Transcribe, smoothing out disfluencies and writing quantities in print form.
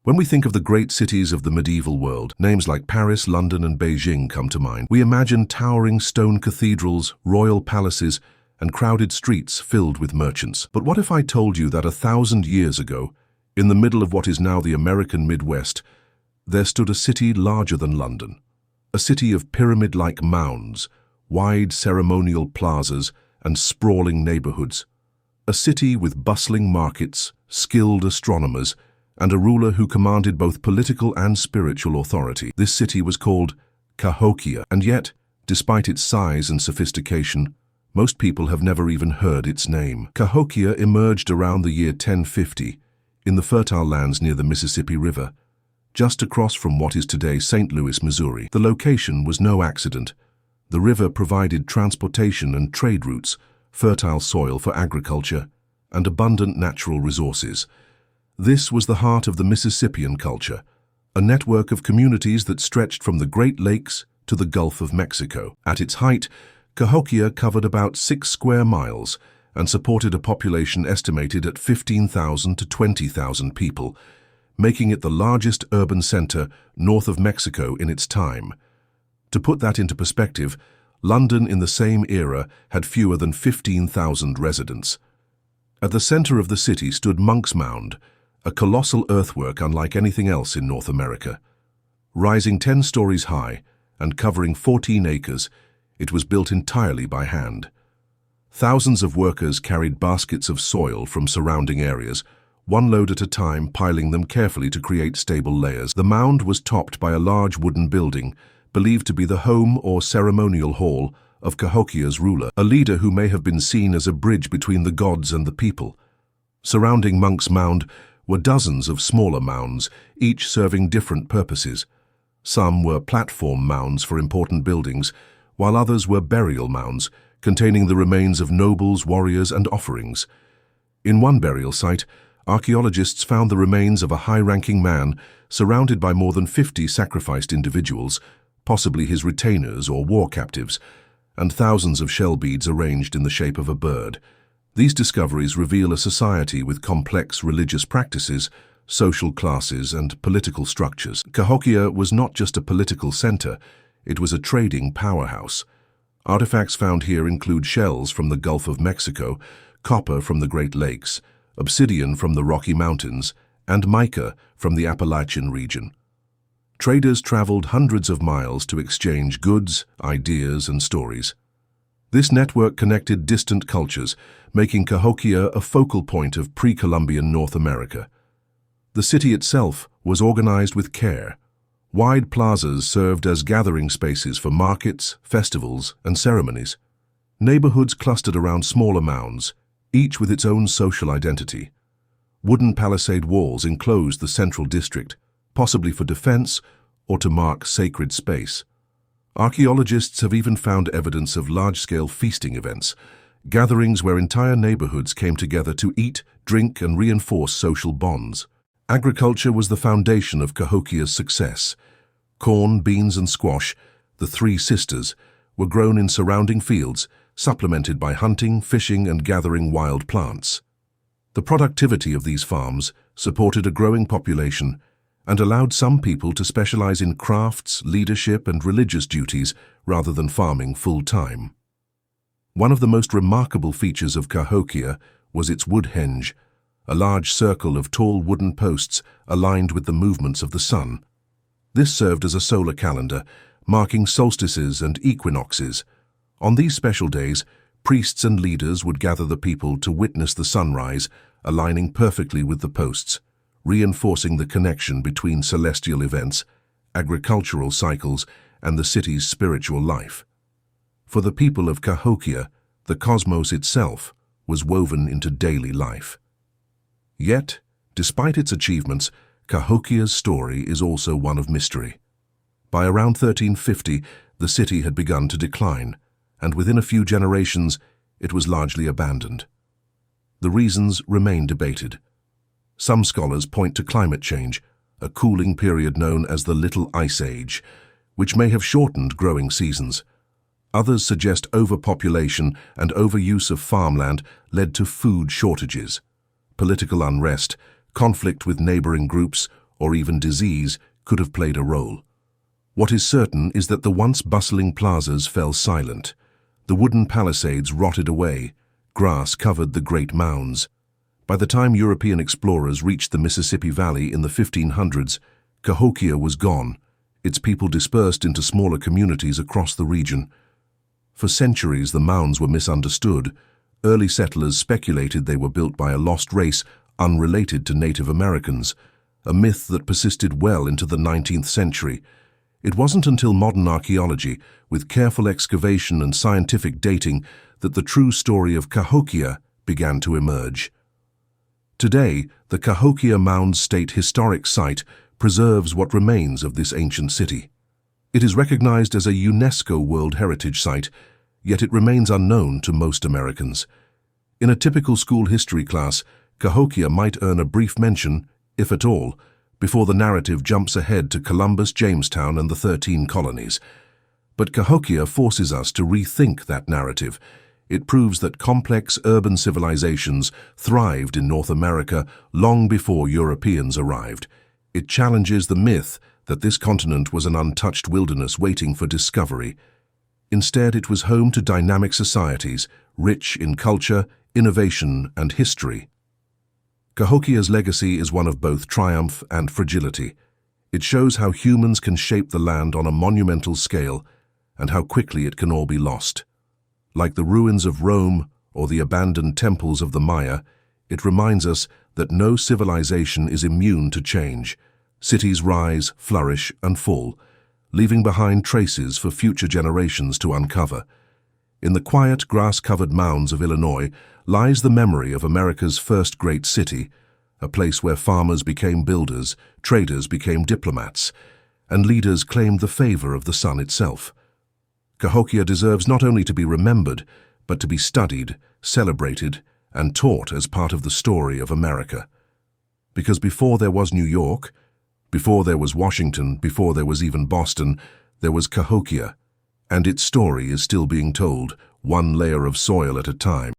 When we think of the great cities of the medieval world, names like Paris, London, and Beijing come to mind. We imagine towering stone cathedrals, royal palaces, and crowded streets filled with merchants. But what if I told you that 1,000 years ago, in the middle of what is now the American Midwest, there stood a city larger than London, a city of pyramid-like mounds, wide ceremonial plazas, and sprawling neighborhoods, a city with bustling markets, skilled astronomers, and a ruler who commanded both political and spiritual authority. This city was called Cahokia, and yet, despite its size and sophistication, most people have never even heard its name. Cahokia emerged around the year 1050 in the fertile lands near the Mississippi River, just across from what is today St. Louis, Missouri. The location was no accident. The river provided transportation and trade routes, fertile soil for agriculture, and abundant natural resources. This was the heart of the Mississippian culture, a network of communities that stretched from the Great Lakes to the Gulf of Mexico. At its height, Cahokia covered about 6 square miles and supported a population estimated at 15,000 to 20,000 people, making it the largest urban center north of Mexico in its time. To put that into perspective, London in the same era had fewer than 15,000 residents. At the center of the city stood Monk's Mound, a colossal earthwork unlike anything else in North America. Rising 10 stories high and covering 14 acres, it was built entirely by hand. Thousands of workers carried baskets of soil from surrounding areas, one load at a time, piling them carefully to create stable layers. The mound was topped by a large wooden building, believed to be the home or ceremonial hall of Cahokia's ruler, a leader who may have been seen as a bridge between the gods and the people. Surrounding Monk's Mound were dozens of smaller mounds, each serving different purposes. Some were platform mounds for important buildings, while others were burial mounds, containing the remains of nobles, warriors, and offerings. In one burial site, archaeologists found the remains of a high-ranking man surrounded by more than 50 sacrificed individuals, possibly his retainers or war captives, and thousands of shell beads arranged in the shape of a bird. These discoveries reveal a society with complex religious practices, social classes, and political structures. Cahokia was not just a political center, it was a trading powerhouse. Artifacts found here include shells from the Gulf of Mexico, copper from the Great Lakes, obsidian from the Rocky Mountains, and mica from the Appalachian region. Traders traveled hundreds of miles to exchange goods, ideas, and stories. This network connected distant cultures, making Cahokia a focal point of pre-Columbian North America. The city itself was organized with care. Wide plazas served as gathering spaces for markets, festivals, and ceremonies. Neighborhoods clustered around smaller mounds, each with its own social identity. Wooden palisade walls enclosed the central district, possibly for defense or to mark sacred space. Archaeologists have even found evidence of large-scale feasting events, gatherings where entire neighborhoods came together to eat, drink, and reinforce social bonds. Agriculture was the foundation of Cahokia's success. Corn, beans, and squash, the three sisters, were grown in surrounding fields, supplemented by hunting, fishing, and gathering wild plants. The productivity of these farms supported a growing population and allowed some people to specialize in crafts, leadership, and religious duties rather than farming full-time. One of the most remarkable features of Cahokia was its wood henge, a large circle of tall wooden posts aligned with the movements of the sun. This served as a solar calendar, marking solstices and equinoxes. On these special days, priests and leaders would gather the people to witness the sunrise, aligning perfectly with the posts, reinforcing the connection between celestial events, agricultural cycles, and the city's spiritual life. For the people of Cahokia, the cosmos itself was woven into daily life. Yet, despite its achievements, Cahokia's story is also one of mystery. By around 1350, the city had begun to decline, and within a few generations, it was largely abandoned. The reasons remain debated. Some scholars point to climate change, a cooling period known as the Little Ice Age, which may have shortened growing seasons. Others suggest overpopulation and overuse of farmland led to food shortages, political unrest, conflict with neighboring groups, or even disease could have played a role. What is certain is that the once bustling plazas fell silent. The wooden palisades rotted away. Grass covered the great mounds. By the time European explorers reached the Mississippi Valley in the 1500s, Cahokia was gone, its people dispersed into smaller communities across the region. For centuries, the mounds were misunderstood. Early settlers speculated they were built by a lost race unrelated to Native Americans, a myth that persisted well into the 19th century. It wasn't until modern archaeology, with careful excavation and scientific dating, that the true story of Cahokia began to emerge. Today, the Cahokia Mounds State Historic Site preserves what remains of this ancient city. It is recognized as a UNESCO World Heritage Site, yet it remains unknown to most Americans. In a typical school history class, Cahokia might earn a brief mention, if at all, before the narrative jumps ahead to Columbus, Jamestown, and the 13 colonies. But Cahokia forces us to rethink that narrative. It proves that complex urban civilizations thrived in North America long before Europeans arrived. It challenges the myth that this continent was an untouched wilderness waiting for discovery. Instead, it was home to dynamic societies, rich in culture, innovation, and history. Cahokia's legacy is one of both triumph and fragility. It shows how humans can shape the land on a monumental scale and how quickly it can all be lost. Like the ruins of Rome or the abandoned temples of the Maya, it reminds us that no civilization is immune to change. Cities rise, flourish, and fall, leaving behind traces for future generations to uncover. In the quiet, grass-covered mounds of Illinois lies the memory of America's first great city, a place where farmers became builders, traders became diplomats, and leaders claimed the favor of the sun itself. Cahokia deserves not only to be remembered, but to be studied, celebrated, and taught as part of the story of America. Because before there was New York, before there was Washington, before there was even Boston, there was Cahokia, and its story is still being told, one layer of soil at a time.